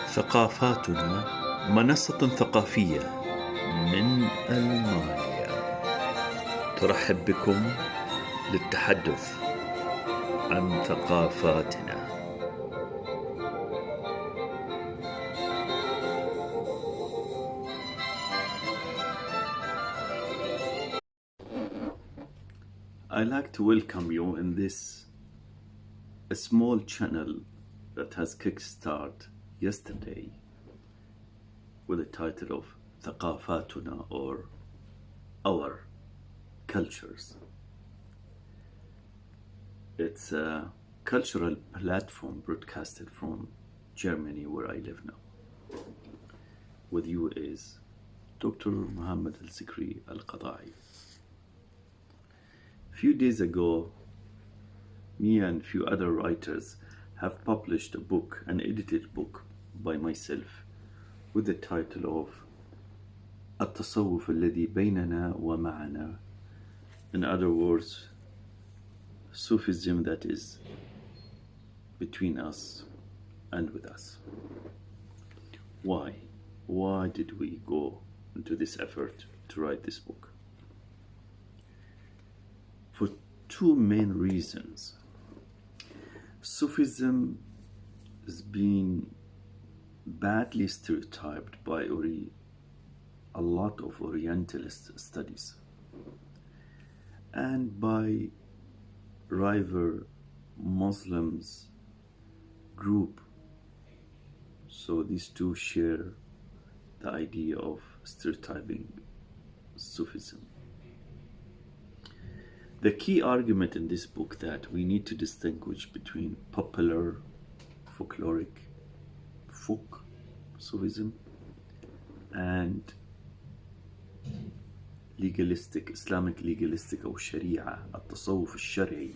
ثقافاتنا منصة ثقافية من ألمانيا ترحب بكم للتحدث عن ثقافاتنا. I'd like to welcome you in this a small channel that has kickstarted yesterday with the title of ثقافاتنا, or our cultures. It's a cultural platform broadcasted from Germany, where I live now. With you is Dr. Muhammad al-Zikri al-Qadai. A few days ago, me and a few other writers have published a book, an edited book by myself, with the title of التصوف الذي بيننا ومعنا. In other words, Sufism that is between us and with us. Why? Why did we go into this effort to write this book? For two main reasons. Sufism is being badly stereotyped by a lot of Orientalist studies and by rival Muslims group. So these two share the idea of stereotyping Sufism. The key argument in this book that we need to distinguish between popular, folkloric, folk Sufism and legalistic, Islamic legalistic or Sharia, التصوف الشرعي,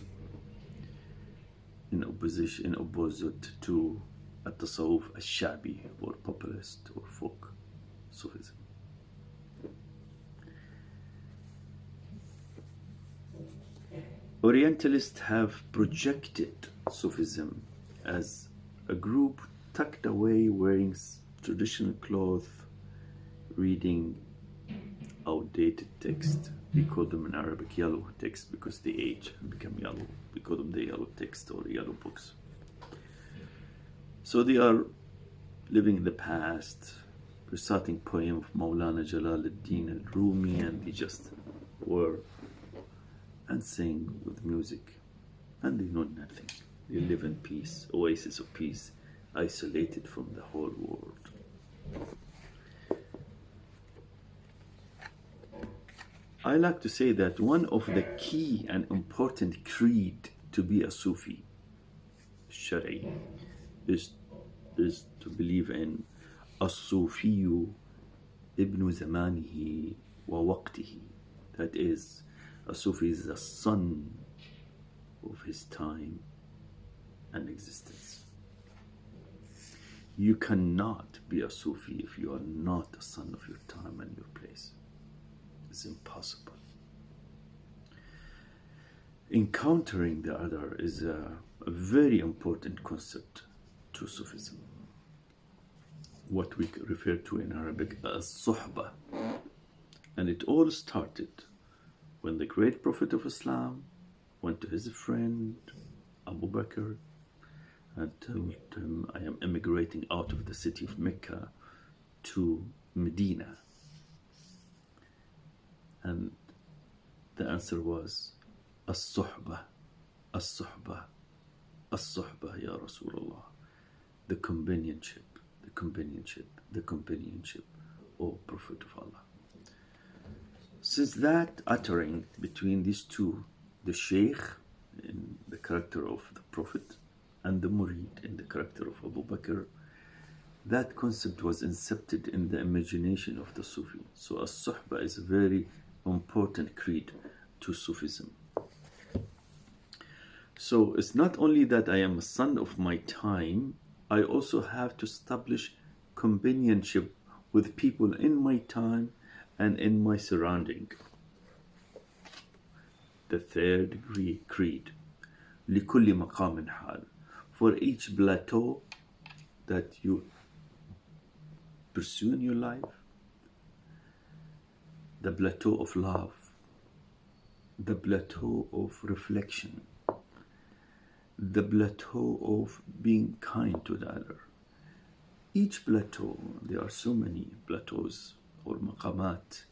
in opposite to التصوف الشعبي or populist or folk Sufism. Orientalists have projected Sufism as a group tucked away wearing traditional clothes, reading outdated text. We call them in Arabic yellow text because they age and become yellow. We call them the yellow text or yellow books. So they are living in the past, reciting poem of Maulana Jalaluddin al-Rumi, and they just were and sing with music, and they know nothing. They live in peace, oasis of peace, isolated from the whole world. I like to say that one of the key and important creed to be a Sufi, Shari, is to believe in الصوفي ابن زمانه ووقته. That is, a Sufi is the son of his time and existence. You cannot be a Sufi if you are not a son of your time and your place. It's impossible. Encountering the other is a very important concept to Sufism. What we refer to in Arabic as suhbah. And it all started when the great Prophet of Islam went to his friend Abu Bakr and told him, I am emigrating out of the city of Mecca to Medina. And the answer was as-suhbah, as-suhbah, as-suhbah, Ya Rasulullah. The companionship, the companionship, the companionship, O Prophet of Allah. Since that uttering between these two, the Shaykh in the character of the Prophet and the Murid in the character of Abu Bakr, that concept was incepted in the imagination of the Sufi. So as-suhbah is a very important creed to Sufism. So it's not only that I am a son of my time, I also have to establish companionship with people in my time and in my surrounding. The third creed, لكل مقام حال. For each plateau that you pursue in your life, the plateau of love, the plateau of reflection, the plateau of being kind to the other. Each plateau, there are so many plateaus or maqamat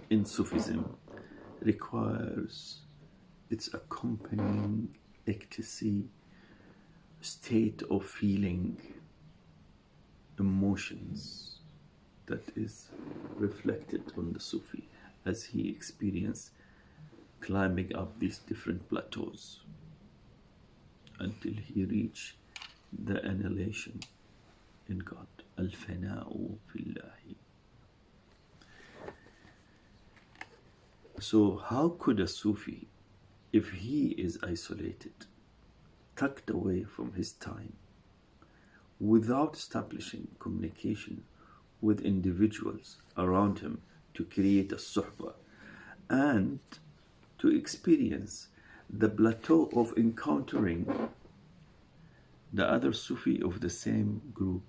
in Sufism, requires its accompanying ecstasy, state of feeling, emotions that is reflected on the Sufi as he experienced climbing up these different plateaus until he reached the annihilation in God. Al-fana'u fillahi. So how could a Sufi, if he is isolated, tucked away from his time, without establishing communication with individuals around him to create a suhbah and to experience the plateau of encountering the other Sufi of the same group,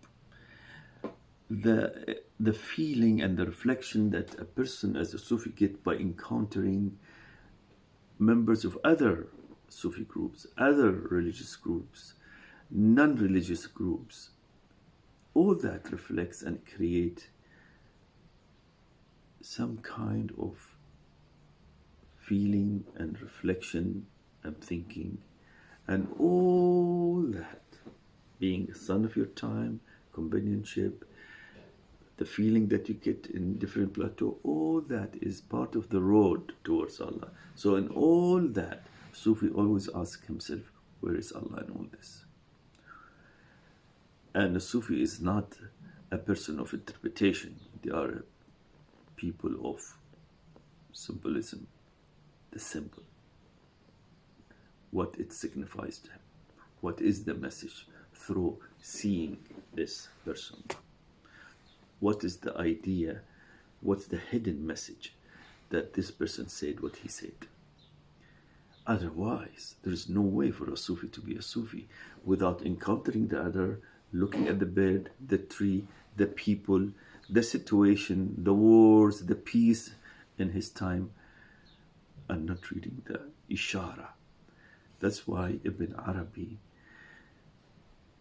the feeling and the reflection that a person as a Sufi get by encountering members of other Sufi groups, other religious groups, non-religious groups, all that reflects and create some kind of feeling and reflection and thinking, and all that being a son of your time, companionship, the feeling that you get in different plateau, all that is part of the road towards Allah. So in all that, Sufi always asks himself, where is Allah in all this? And a Sufi is not a person of interpretation. They are people of symbolism, the symbol, what it signifies to him, what is the message through seeing this person, what is the idea, what's the hidden message that this person said what he said. Otherwise, there is no way for a Sufi to be a Sufi without encountering the other, looking at the bird, the tree, the people, the situation, the wars, the peace in his time, and not reading the ishara. That's why Ibn Arabi,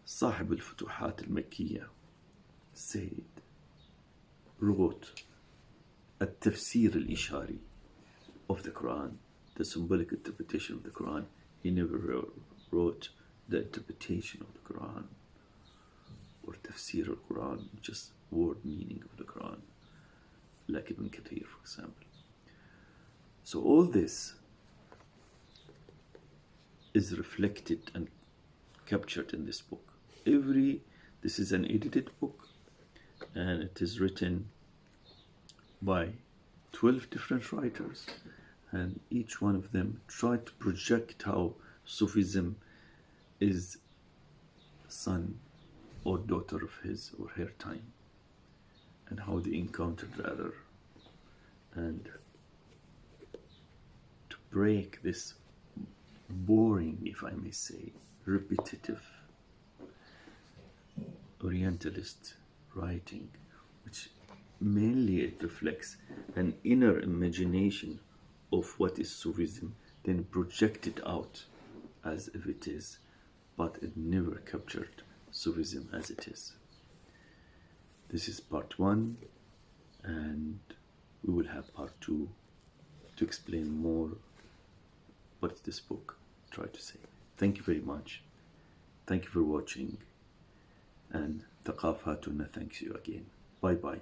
Sahib al-Futuhat al-Makkiyya, said, wrote a tafsir al-ishari of the Quran, the symbolic interpretation of the Quran. He never wrote the interpretation of the Quran or tafsir al-Quran, just word meaning of the Quran, like Ibn Kathir, for example. So all this is reflected and captured in this book. This is an edited book, and it is written by 12 different writers, and each one of them tried to project how Sufism is son or daughter of his or her time, and how they encountered the other, and to break this boring, if I may say, repetitive Orientalist writing, which mainly it reflects an inner imagination of what is Sufism, then projected out as if it is, but it never captured Sufism as it is. This is part 1, and we will have part 2 to explain more what this book tried to say. Thank you very much. Thank you for watching, and Thaqafatuna thanks you again. Bye bye.